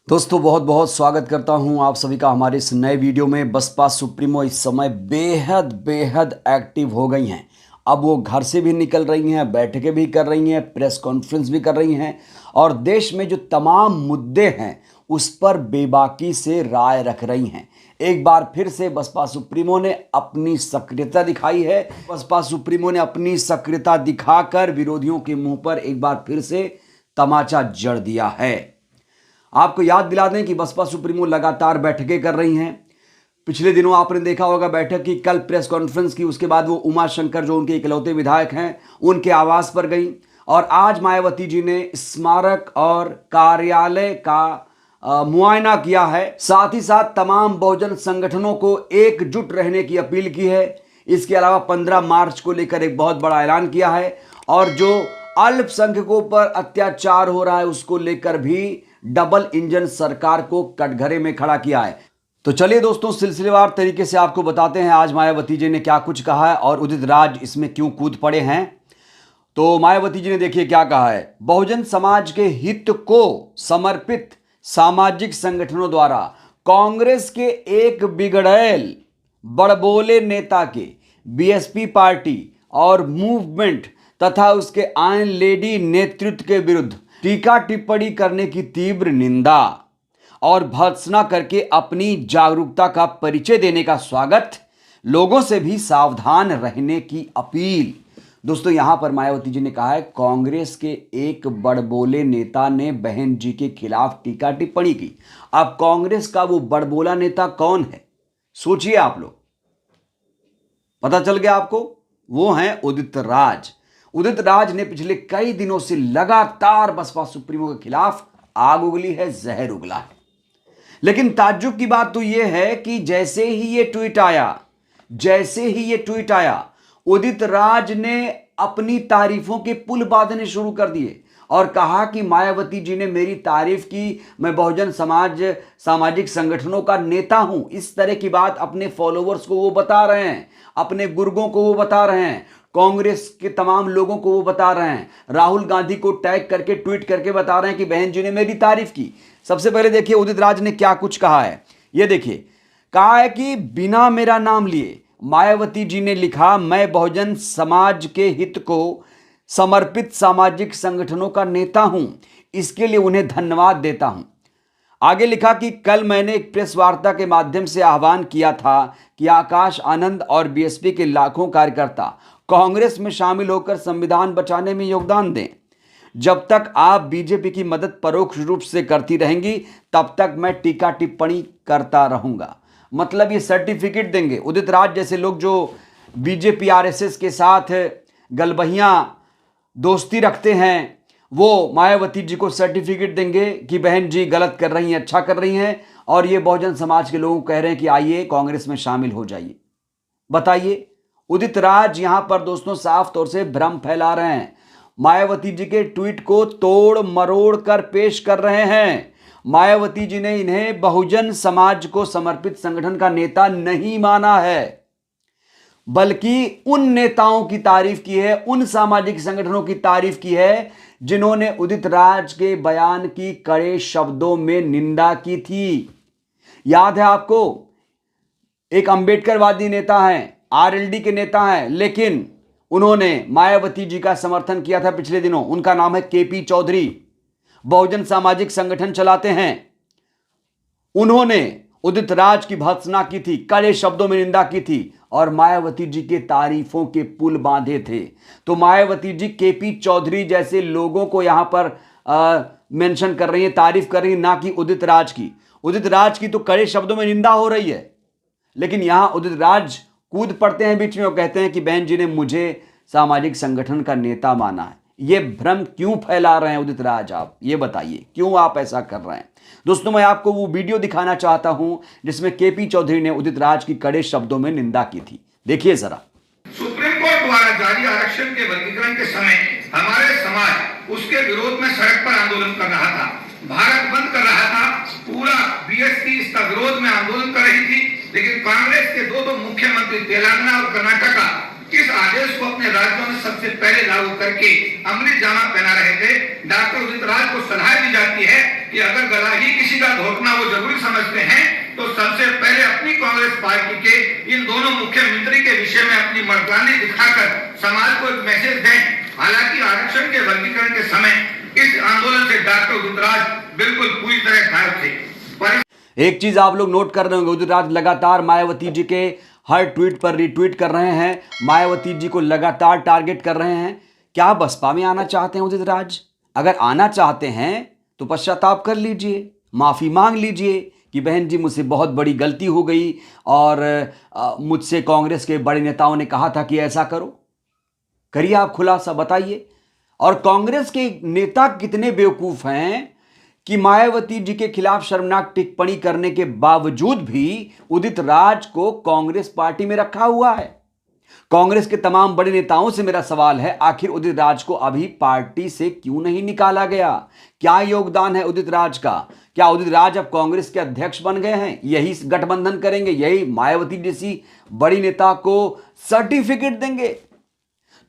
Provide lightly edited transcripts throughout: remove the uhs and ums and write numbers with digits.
दोस्तों बहुत बहुत स्वागत करता हूं आप सभी का हमारे इस नए वीडियो में। बसपा सुप्रीमो इस समय बेहद बेहद एक्टिव हो गई हैं। अब वो घर से भी निकल रही हैं, बैठकें भी कर रही हैं, प्रेस कॉन्फ्रेंस भी कर रही हैं और देश में जो तमाम मुद्दे हैं उस पर बेबाकी से राय रख रही हैं। एक बार फिर से बसपा सुप्रीमो ने अपनी सक्रियता दिखाई है। बसपा सुप्रीमो ने अपनी सक्रियता दिखाकर विरोधियों के मुंह पर एक बार फिर से तमाचा जड़ दिया है। आपको याद दिला दें कि बसपा सुप्रीमो लगातार बैठकें कर रही हैं। पिछले दिनों आपने देखा होगा बैठक की, कल प्रेस कॉन्फ्रेंस की, उसके बाद वो उमा शंकर जो उनके इकलौते विधायक हैं उनके आवास पर गई और आज मायावती जी ने स्मारक और कार्यालय का मुआयना किया है। साथ ही साथ तमाम बहुजन संगठनों को एकजुट रहने की अपील की है। इसके अलावा 15 मार्च को लेकर एक बहुत बड़ा ऐलान किया है और जो अल्पसंख्यकों पर अत्याचार हो रहा है उसको लेकर भी डबल इंजन सरकार को कटघरे में खड़ा किया है। तो चलिए दोस्तों, सिलसिलेवार तरीके से आपको बताते हैं आज मायावती जी ने क्या कुछ कहा है और उदित राज इसमें क्यों कूद पड़े हैं। तो मायावती जी ने देखिए क्या कहा है। बहुजन समाज के हित को समर्पित सामाजिक संगठनों द्वारा कांग्रेस के एक बिगड़ैल बड़बोले नेता के बीएसपी पार्टी और मूवमेंट तथा उसके आयरन लेडी नेतृत्व के विरुद्ध टीका टिप्पणी करने की तीव्र निंदा और भर्त्सना करके अपनी जागरूकता का परिचय देने का स्वागत, लोगों से भी सावधान रहने की अपील। दोस्तों यहां पर मायावती जी ने कहा है कांग्रेस के एक बड़बोले नेता ने बहन जी के खिलाफ टीका टिप्पणी की। अब कांग्रेस का वो बड़बोला नेता कौन है सोचिए आप लोग, पता चल गया आपको। वो हैं उदित राज। उदित राज ने पिछले कई दिनों से लगातार बसपा सुप्रीमो के खिलाफ आग उगली है, जहर उगला है। लेकिन ताज्जुब की बात तो यह है कि जैसे ही ये ट्वीट आया उदित राज ने अपनी तारीफों के पुल बांधने शुरू कर दिए और कहा कि मायावती जी ने मेरी तारीफ की, मैं बहुजन सामाजिक संगठनों का नेता हूं। इस तरह की बात अपने फॉलोअर्स को वो बता रहे हैं, अपने गुर्गों को वो बता रहे हैं, कांग्रेस के तमाम लोगों को वो बता रहे हैं, राहुल गांधी को टैग करके ट्वीट करके बता रहे हैं कि बहन जी ने मेरी तारीफ की। सबसे पहले देखिए उदित राज ने क्या कुछ कहा है। ये देखिए, कहा है कि बिना मेरा नाम लिए मायावती जी ने लिखा, मैं बहुजन समाज के हित को समर्पित सामाजिक संगठनों का नेता हूं, इसके लिए उन्हें धन्यवाद देता हूं। आगे लिखा कि कल मैंने एक प्रेस वार्ता के माध्यम से आह्वान किया था कि आकाश आनंद और बीएसपी के लाखों कार्यकर्ता कांग्रेस में शामिल होकर संविधान बचाने में योगदान दें। जब तक आप बीजेपी की मदद परोक्ष रूप से करती रहेंगी तब तक मैं टीका टिप्पणी करता रहूंगा। मतलब ये सर्टिफिकेट देंगे। उदित राज जैसे लोग जो बीजेपी आरएसएस के साथ गलबहियां दोस्ती रखते हैं वो मायावती जी को सर्टिफिकेट देंगे कि बहन जी गलत कर रही हैं, अच्छा कर रही हैं, और ये बहुजन समाज के लोगों को कह रहे हैं कि आइए कांग्रेस में शामिल हो जाइए। बताइए, उदित राज यहां पर दोस्तों साफ तौर से भ्रम फैला रहे हैं, मायावती जी के ट्वीट को तोड़ मरोड़ कर पेश कर रहे हैं। मायावती जी ने इन्हें बहुजन समाज को समर्पित संगठन का नेता नहीं माना है, बल्कि उन नेताओं की तारीफ की है, उन सामाजिक संगठनों की तारीफ की है जिन्होंने उदित राज के बयान की कड़े शब्दों में निंदा की थी। याद है आपको, एक अंबेडकरवादी नेता हैं, आरएलडी के नेता हैं, लेकिन उन्होंने मायावती जी का समर्थन किया था पिछले दिनों। उनका नाम है केपी चौधरी, बहुजन सामाजिक संगठन चलाते हैं। उन्होंने उदित राज की भर्त्सना की थी, कड़े शब्दों में निंदा की थी और मायावती जी के तारीफों के पुल बांधे थे। तो मायावती जी केपी चौधरी जैसे लोगों को यहां पर मेंशन कर रही है, तारीफ कर रही है, ना कि उदित राज की। उदित राज की तो कड़े शब्दों में निंदा हो रही है, लेकिन यहां उदित राज कूद पड़ते हैं बीच में और कहते हैं कि बहन जी ने मुझे सामाजिक संगठन का नेता माना है। ये भ्रम क्यों फैला रहे हैं उदित राज, आप ये बताइए, क्यों आप ऐसा कर रहे हैं। दोस्तों मैं आपको वो वीडियो दिखाना चाहता हूं जिसमें केपी चौधरी ने उदित राज की कड़े शब्दों में निंदा की थी। देखिए जरा। सुप्रीम कोर्ट द्वारा जारी आरक्षण के वर्गीकरण के समय हमारे समाज उसके विरोध में सड़क पर आंदोलन कर रहा था, भारत बंद कर रहा था, पूरा बीएसपी इसका विरोध में आंदोलन कर रही थी। लेकिन कांग्रेस के दो मुख्यमंत्री तेलंगाना और कर्नाटक इस आदेश को अपने राज्यों में सबसे पहले लागू करके अमली जामा पहना रहे थे। डॉक्टर उदित राज को सलाह दी जाती है कि अगर गला ही किसी का समझते हैं तो सबसे पहले अपनी कांग्रेस पार्टी के इन दोनों मुख्यमंत्री के विषय में अपनी मर्दानी दिखाकर समाज को एक मैसेज दें। हालांकि आरक्षण के वर्गीकरण के समय इस आंदोलन से डॉक्टर उदित राज बिल्कुल पूरी तरह गायब थे। एक चीज आप लोग नोट कर रहे होंगे, उदित राज लगातार मायावती जी के हर ट्वीट पर रिट्वीट कर रहे हैं, मायावती जी को लगातार टारगेट कर रहे हैं। क्या बसपा में आना चाहते हैं उदित राज? अगर आना चाहते हैं तो पश्चाताप कर लीजिए, माफी मांग लीजिए कि बहन जी मुझसे बहुत बड़ी गलती हो गई और मुझसे कांग्रेस के बड़े नेताओं ने कहा था कि ऐसा करो। करिए, आप खुलासा बताइए। और कांग्रेस के नेता कितने बेवकूफ हैं कि मायावती जी के खिलाफ शर्मनाक टिप्पणी करने के बावजूद भी उदित राज को कांग्रेस पार्टी में रखा हुआ है। कांग्रेस के तमाम बड़े नेताओं से मेरा सवाल है, आखिर उदित राज को अभी पार्टी से क्यों नहीं निकाला गया? क्या योगदान है उदित राज का? क्या उदित राज अब कांग्रेस के अध्यक्ष बन गए हैं? यही गठबंधन करेंगे? यही मायावती जैसी बड़ी नेता को सर्टिफिकेट देंगे?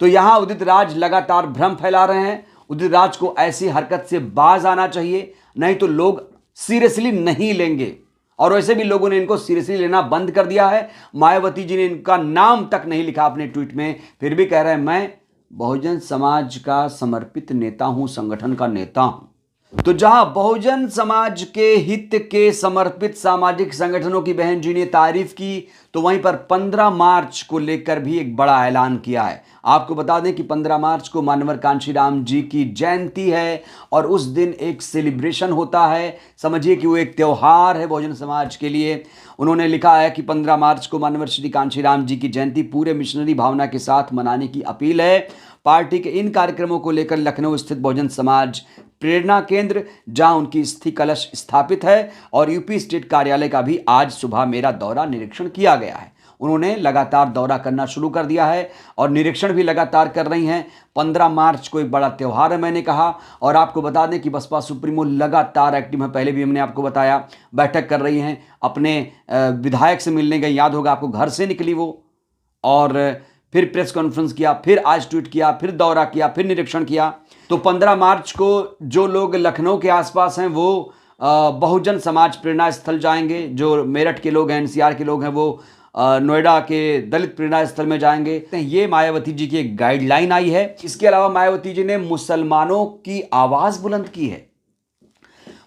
तो यहां उदित राज लगातार भ्रम फैला रहे हैं। उदित राज को ऐसी हरकत से बाज आना चाहिए, नहीं तो लोग सीरियसली नहीं लेंगे। और वैसे भी लोगों ने इनको सीरियसली लेना बंद कर दिया है। मायावती जी ने इनका नाम तक नहीं लिखा अपने ट्वीट में, फिर भी कह रहे हैं मैं बहुजन समाज का समर्पित नेता हूं, संगठन का नेता हूं। तो जहां बहुजन समाज के हित के समर्पित सामाजिक संगठनों की बहन जी ने तारीफ की, तो वहीं पर 15 मार्च को लेकर भी एक बड़ा ऐलान किया है। आपको बता दें कि 15 मार्च को मानवर कांशीराम जी की जयंती है और उस दिन एक सेलिब्रेशन होता है। समझिए कि वो एक त्यौहार है बहुजन समाज के लिए। उन्होंने लिखा है कि 15 मार्च को मानवर श्री कांशीराम जी की जयंती पूरे मिशनरी भावना के साथ मनाने की अपील है। पार्टी के इन कार्यक्रमों को लेकर लखनऊ स्थित बहुजन समाज प्रेरणा केंद्र, जहां उनकी अस्थि कलश स्थापित है, और यूपी स्टेट कार्यालय का भी आज सुबह मेरा दौरा निरीक्षण किया गया है। उन्होंने लगातार दौरा करना शुरू कर दिया है और निरीक्षण भी लगातार कर रही हैं। 15 मार्च को एक बड़ा त्यौहार है, मैंने कहा। और आपको बता दें कि बसपा सुप्रीमो लगातार एक्टिव है। पहले भी हमने आपको बताया, बैठक कर रही हैं, अपने विधायक से मिलने गई, याद होगा आपको, घर से निकली वो, और फिर प्रेस कॉन्फ्रेंस किया, फिर आज ट्वीट किया, फिर दौरा किया, फिर निरीक्षण किया। तो 15 मार्च को जो लोग लखनऊ के आसपास हैं वो बहुजन समाज प्रेरणा स्थल जाएंगे। जो मेरठ के लोग हैं, एनसीआर के लोग हैं, वो नोएडा के दलित प्रेरणा स्थल में जाएंगे। ये मायावती जी की एक गाइडलाइन आई है। इसके अलावा मायावती जी ने मुसलमानों की आवाज बुलंद की है।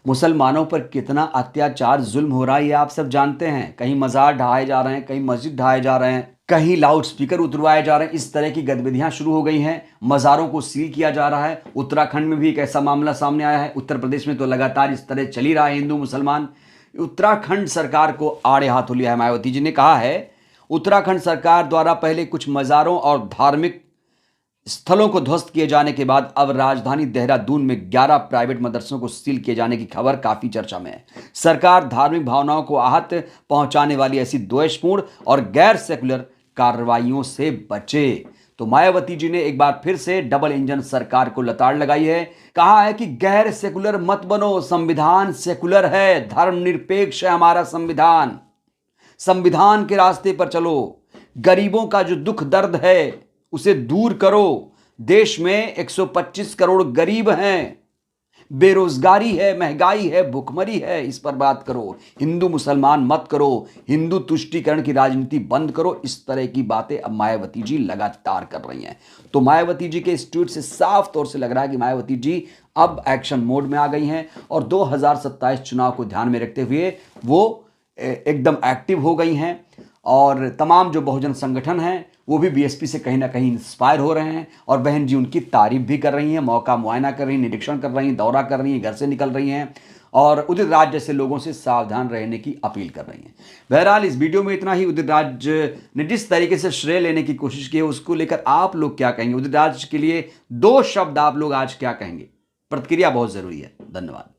मुसलमानों पर कितना अत्याचार, जुल्म हो रहा है ये आप सब जानते हैं। कहीं मजार ढहाए जा रहे हैं, कहीं मस्जिद ढहाए जा रहे हैं, कहीं लाउड स्पीकर उतरवाए जा रहे हैं। इस तरह की गतिविधियां शुरू हो गई हैं। मज़ारों को सील किया जा रहा है। उत्तराखंड में भी एक ऐसा मामला सामने आया है। उत्तर प्रदेश में तो लगातार इस तरह चल ही रहा है हिंदू मुसलमान। उत्तराखंड सरकार को आड़े हाथों लिया है मायावती जी ने। कहा है उत्तराखंड सरकार द्वारा पहले कुछ मज़ारों और धार्मिक स्थलों को ध्वस्त किए जाने के बाद अब राजधानी देहरादून में 11 प्राइवेट मदरसों को सील किए जाने की खबर काफी चर्चा में है। सरकार धार्मिक भावनाओं को आहत पहुंचाने वाली ऐसी द्वेषपूर्ण और गैर सेकुलर कार्रवाइयों से बचे। तो मायावती जी ने एक बार फिर से डबल इंजन सरकार को लताड़ लगाई है। कहा है कि गैर सेकुलर मत बनो, संविधान सेकुलर है, धर्मनिरपेक्ष है हमारा संविधान। संविधान के रास्ते पर चलो। गरीबों का जो दुख दर्द है उसे दूर करो। देश में 125 करोड़ गरीब हैं, बेरोजगारी है, महंगाई है, भुखमरी है, इस पर बात करो। हिंदू मुसलमान मत करो, हिंदू तुष्टीकरण की राजनीति बंद करो। इस तरह की बातें अब मायावती जी लगातार कर रही हैं। तो मायावती जी के इस ट्वीट से साफ तौर से लग रहा है कि मायावती जी अब एक्शन मोड में आ गई हैं और 2027 चुनाव को ध्यान में रखते हुए वो एकदम एक्टिव हो गई हैं। और तमाम जो बहुजन संगठन हैं वो भी बीएसपी से कहीं ना कहीं इंस्पायर हो रहे हैं और बहन जी उनकी तारीफ भी कर रही हैं, मौका मुआयना कर रही हैं, निरीक्षण कर रही हैं, दौरा कर रही हैं, घर से निकल रही हैं और उदित राज जैसे लोगों से सावधान रहने की अपील कर रही हैं। बहरहाल इस वीडियो में इतना ही। उदित राज ने जिस तरीके से श्रेय लेने की कोशिश की है उसको लेकर आप लोग क्या कहेंगे? उदित राज के लिए 2 शब्द आप लोग आज क्या कहेंगे? प्रतिक्रिया बहुत जरूरी है। धन्यवाद।